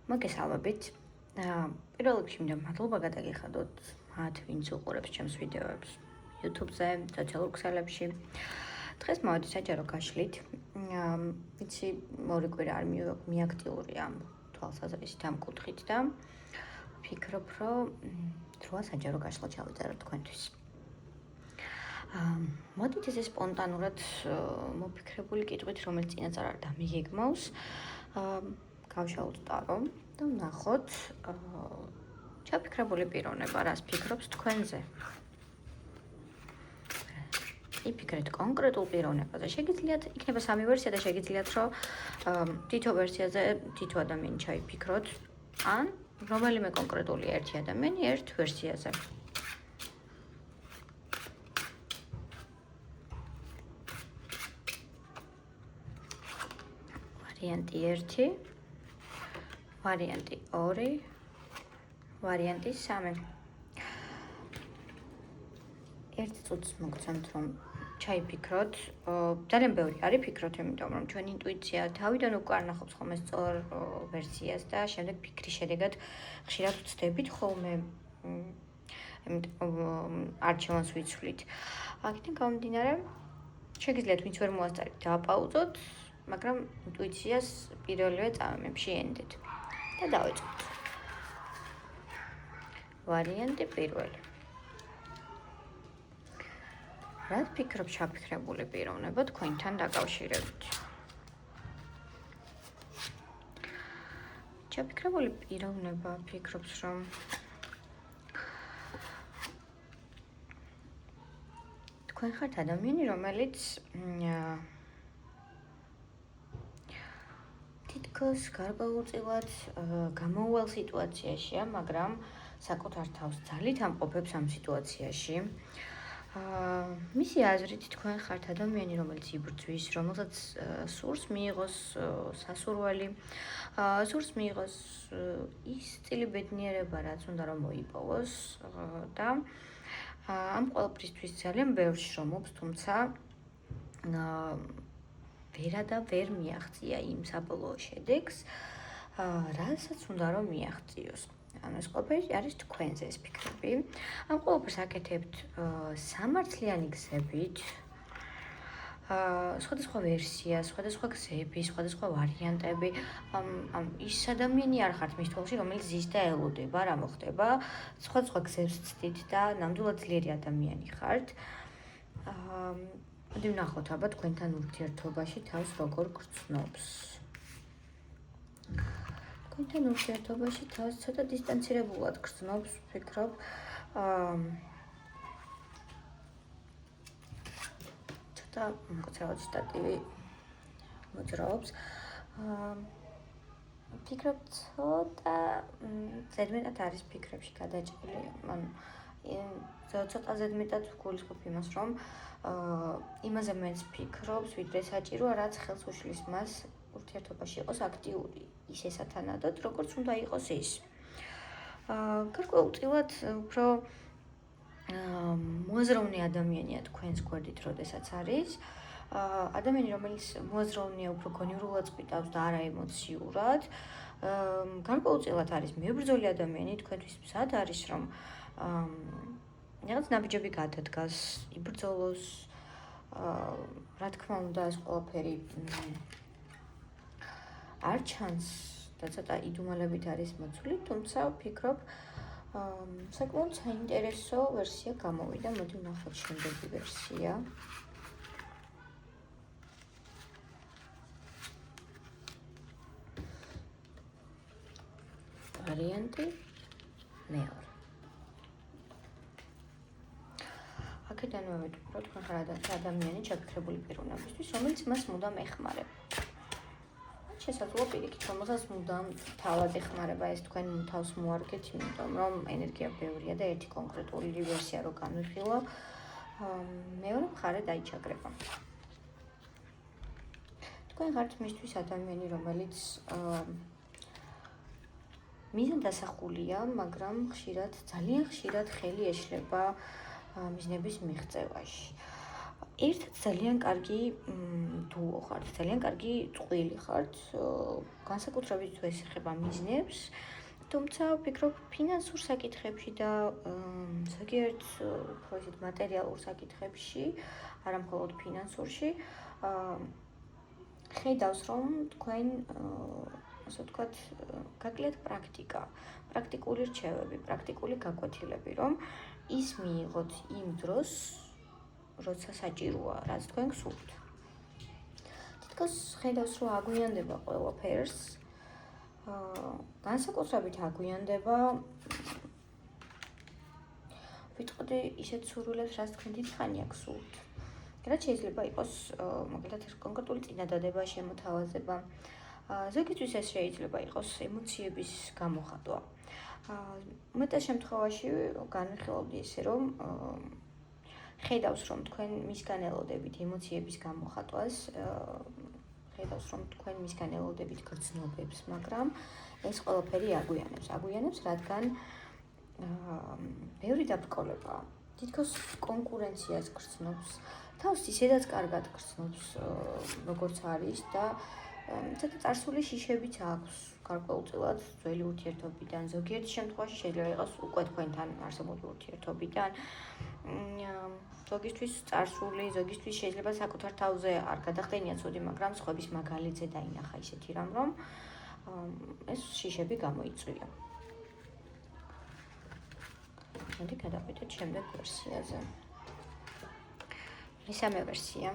მოგესალმებით. პირველ რიგში მინდა მადლობა გადაგიხადოთ მათ, ვინც უყურებს ჩემს ვიდეოებს YouTube-ზე, სოციალურ ქსელებში. დღეს მოვედი საჯარო გაშლით. ვიცი, ორი კვირა არ მიაქტიური ამ თვალსაზრისით ამ კუთხით და ვფიქრობ, რომ დროა საჯარო გაშლა ჩავიწერო თქვენთვის. მოდით ესე სპონტანურად მოფიქრებული კითხვით, რომელიც წინასწარ არ დამიგეგმავს, გავშალოთ ტარო და ვნახოთ ჩაფიქრებული პიროვნება რას ფიქრობს თქვენზე. იფიქრეთ კონკრეტულ პიროვნებაზე. შეგიძლიათ იქნება სამი ვერსია და შეგიძლიათ რომ თითო ვერსიაზე თითო ადამიანი ჩაიფიქროთ, ან რომელიმე კონკრეტული ერთი ადამიანი ერთ ვერსიაზე. ვარიანტი 1, ვარიანტი 2, ვარიანტი 3. ერთ წუთს მოგცემთ რომ ჩაიფიქროთ. ძალიან ბევრი არის ფიქროთ, იმიტომ რომ ჩვენი ინტუიცია თავიდან უკვე არ ნახობს ხოლმე სწორ ვერსიას და შემდეგ ფიქრის შედეგად ხშირად ვცდებით ხოლმე არჩევანს ვიცვლით. აქედან გამომდინარე, შეგიძლიათ ვინც ვერ მოასწარით დააპაუზოთ, მაგრამ ინტუიციას პირველივე წამებში ენდეთ და დავიწყოთ. ვარიანტი 1. რა ფიქრობ ჩაფიქრებული პიროვნება თქვენთან დაკავშირებით? ჩაფიქრებული პიროვნება ფიქრობს, რომ თქვენ ხართ ადამიანი, რომელიც თითქოს გარკვეულწილად გამოუვალ სიტუაციაშია, მაგრამ საკუთარ თავს ძალით ამყოფებს ამ სიტუაციაში. მისი აზრით თქვენ ხართ ადამიანი, რომელიც იბრძვის, რომელსაც სურს მიიღოს სასურველი, სურს მიიღოს ის სტილი ბედნიერება, რაც უნდა რომ მოიპოვოს და ამ ყველაფრისთვის ძალიან ბევრს შრომობს, თუმცა ვერ მიაღწია იმ საბოლოო შედეგს, რასაც უნდა რომ მიაღწიოს. ანუ ეს ყველაფერი არის თქვენზე ეს ფიქრები. ამ ყველაფერს აკეთებთ სამართლიანი გზებით, სხვადასხვა ვერსია, სხვადასხვა გზები, სხვადასხვა ვარიანტები. ის ადამიანი არ ხართ მის თვალში, რომელიც ზის და ელოდება, რა მოხდება. სხვადასხვა გზებს ცდით და ნამდვილად ძლიერი ადამიანი ხართ. მოდი ვნახოთ, აბა თქვენთან ურთიერთობაში თავს როგორ გრძნობს. თქვენთან ურთიერთობაში თავს ცოტა დისტანცირებულად გრძნობს, ვფიქრობ. ცოტა მკაცრავად სტატივი მოძრაობს. ვფიქრობ, ცოტა ზედმეტად არის ფიქრებში გადაჭრილი. ცოტა ზედმეტად გულისხმობ იმას, რომ იმაზე მეც ფიქრობს, ვიდრე საჭიროა, რაც ხელს უშლის მას ურთიერთობაში იყოს აქტიური, ისე სათანადოდ, როგორც უნდა იყოს ის. გარკვეულწილად უფრო მოაზროვნე ადამიანია თქვენს გვერდით, როდესაც არის. ადამიანი, რომელიც მოაზროვნეა, უფრო გონივრულად წვიტავს და არა ემოციურად. გარკვეულწილად არის მებრძოლი ადამიანი, თქვენთვის მზად არის, რომ რაღაც ნაბიჯები გადადგას, იბრძოლოს. რა თქმა უნდა, ეს ყველაფერი არ ჩანს და ცოტა იდუმალებით არის მოცული, თუმცა ვფიქრობ, საკმაოდ საინტერესო ვერსია გამოვიდა. მოდი ვნახოთ შემდეგი ვერსია. ვარიანტი 2. აქედან მოვიტყურო, თქვენ ხართ ადამიანი ჩაფიქრებული პიროვნებისთვის, რომელიც მას მუდამ ეხმარება. შესაძლოა პირიქით, რომელსაც მუდამ თავად ეხმარება, ეს თქვენ თავს მოარგეთ, იმიტომ რომ ენერგია ბევრია და ერთი კონკრეტული ვერსია რო განვიხილო, მეორე მხარე დაიჩაგრება. თქვენ ხართ მისთვის ადამიანი, რომელიც მიზანდასახულია, მაგრამ ძალიან ხშირად ხელი ეშლება მიზნების მიღწევაში. ერთად ძალიან კარგი დუო ხართ, ძალიან კარგი წყვილი ხართ, განსაკუთრებით თუ ეს ეხება მიზნებს, თუმცა ვფიქრობ ფინანსურ საკითხებში და ზოგიერთ უფრო ისეთ მატერიალურ საკითხებში, არა მხოლოდ ფინანსურში, ხედავს რომ თქვენ ასე ვთქვათ, გაკლიათ პრაქტიკა, პრაქტიკული რჩევები, პრაქტიკული გაკვეთილები, რომ ის მიიღოთ იმ დროს, როცა საჭიროა, რაც თქვენ გსურთ. თითქოს ხედავს, რომ აგვიანდება ყველაფერს, განსაკუთრებით აგვიანდება ვიტყოდი ისეთ სურვილებს, რაც თქვენ დიდხანია გსურთ. რაც შეიძლება იყოს, მაგალითად, კონკრეტული წინადადება, შემოთავაზება. ზოგისთვის ეს შეიძლება იყოს ემოციების გამოხატვა. უმეტეს შემთხვევაში განვიხილავდი ისე, რომ ხედავს, რომ თქვენ მისგან ელოდებით ემოციების გამოხატვას, ხედავს, რომ თქვენ მისგან ელოდებით გრძნობებს, მაგრამ ეს ყველაფერი აგვიანებს, რადგან ბევრი დაბრკოლებაა. თითქოს კონკურენციას გრძნობს, თავს ისედაც კარგად გრძნობს, როგორც არის და ცოტა წარსული შიშებიც აქვს გარკვეულწილად ძველი ურთიერთობიდან. ზოგიერთი შემთხვევაში შეიძლება იყოს უკვე თქვენთან არსებული ურთიერთობიდან. ზოგისთვის წარსული, ზოგისთვის შეიძლება საკუთარ თავზე არ გადახდენია ცუდი, მაგრამ სხვების მაგალითზე დაინახა ისეთი რამ, რომ ეს შიშები გამოიწვია. მოდი გადავიდეთ შემდეგ ვერსიაზე. მესამე ვერსია.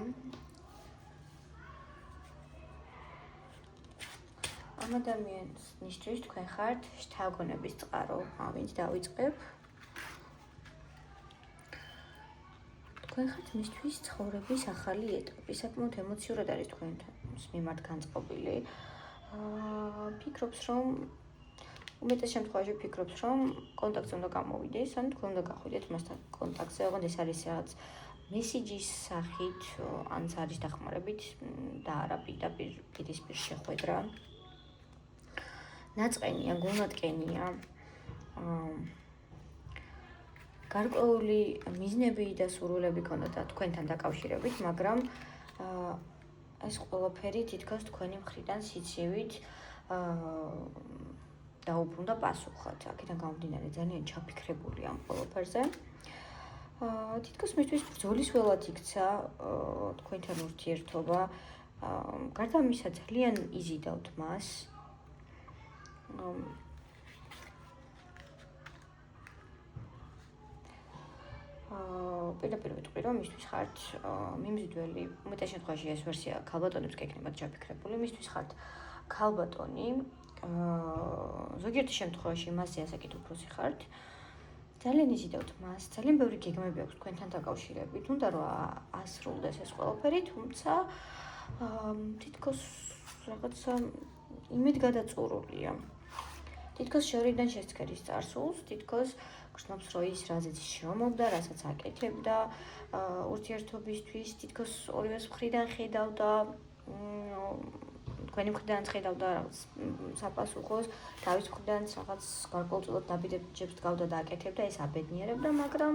ამ ადამიანისთვის თქვენ ხართ შთაგონების წყარო, ვინც დავიწყებ. თქვენ ხართ მისთვის ცხოვრების ახალი ეტაპი, საკმაოდ ემოციურად არის თქვენთან მიმართ განწყობილი. ფიქრობს, რომ უმეტეს შემთხვევაში ფიქრობს, რომ კონტაქტზე უნდა გამოვიდეს, ან თქვენ უნდა გახვიდეთ მასთან კონტაქტზე, ოღონდ ეს არის რაღაც მესიჯის სახით, ან არის დახმარებით და არა პირდაპირ პირისპირ შეხვედრა. ნაწყენია, გულმატკენია, გარკვეული მიზნები და სურვილები ქონდა თქვენთან დაკავშირებით, მაგრამ ეს ყველაფერი თითქოს თქვენი მხრიდან სიცივით დაუბრუნდა პასუხად. აქედან გამომდინარე ძალიან ჩაფიქრებული ამ ყველაფერზე. თითქოს მისთვის ბრძოლის ველად იქცა თქვენთან ურთიერთობა. გარდა ამისა ძალიან იზიდავთ მას. პირდაპირ ვიტყვი, რომ მისთვის ხართ მიმზიდველი, უმეტეს შემთხვევაში ეს ვერსია ქალბატონებს გეკნებათ ჩაფიქრებული, მისთვის ხართ ქალბატონი, ზოგიერთი შემთხვევაში მასზე ასაკით უფროსი ხართ. ძალიან იზიდავთ მას, ძალიან ბევრი გეგმები აქვს თქვენთან დაკავშირებით, უნდა რომ ასრულდეს ეს ყველაფერი, თუმცა თითქოს რაღაცა იმედგადაწურულია. თითქოს შორიდან შესცქერის წარსულს, თითქოს გრძნობს, რომ ის რაზეც შრომობდა, რასაც აკეთებდა ურთიერთობისთვის, თითქოს ორივეს მხრიდან ხედავდა, თქვენი მხრიდანაც ხედავდა რაღაც საპასუხოს, თავის მხრიდანაც რაღაც გარკვეულწილად დაბიდებებს დგავდა და აკეთებდა, ეს აბედნიერებდა, მაგრამ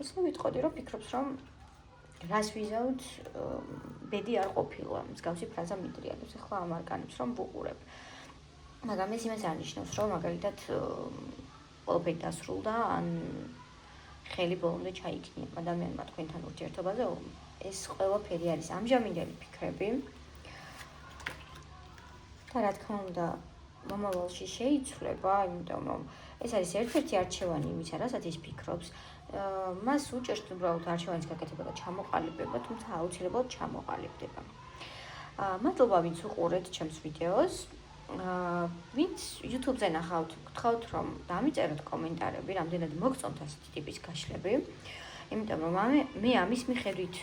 ესე ვიტყოდი, რომ ფიქრობს, რომ რას ვიზავთ, ბედი არ ყოფილა, მსგავსი ფრაზა მიდრიანებს, ახლა ამ არგანებს რომ ვუყურებ. მაგრამ ეს იმას არ ნიშნავს, რომ მაგალითად ყველაფერი დასრულდა, ან ხელი ბოლომდე ჩაიქნია ადამიანმა თქვენთან ურთიერთობაზე. ეს ყველაფერი არის ამჟამინდელი ფიქრები. და რა თქმა უნდა, მომავალში შეიცვლება, იმიტომ რომ ეს არის ერთ-ერთი არჩევანი იმისა, რასაც ის ფიქრობს. მას უჭერს უბრალოდ არჩევანის გაკეთება და ჩამოყალიბება, თუმცა აუცილებლად ჩამოყალიბდება. მადლობა, ვინც უყურეთ ჩემს ვიდეოს. ვინც YouTube-ზე ნახავთ, გთხოვთ, რომ დამიწეროთ კომენტარები, რამდენად მოგწონთ ასეთი ტიპის გაშლები. იმიტომ რომ მე ამის მიხედვით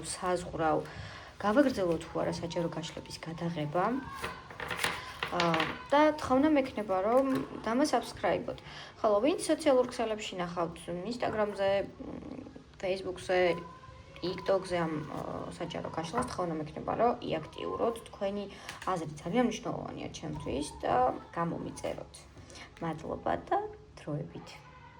საზღვრავ, გავაგრძელოთ თუ არა საჯარო გაშლების გადაღება. და თხოვნა მექნება, რომ დამასაბსკრაიბოთ. ხოლო ვინც სოციალურ ქსელებში ნახავთ, Instagram-ზე, Facebook-ზე, TikTok-ზე ამ საჯარო გაშლას, თხოვნა მექნება, რომ იაქტიუროთ. თქვენი აზრი ძალიან მნიშვნელოვანია ჩემთვის და გამომიწეროთ. მადლობა და დროებით.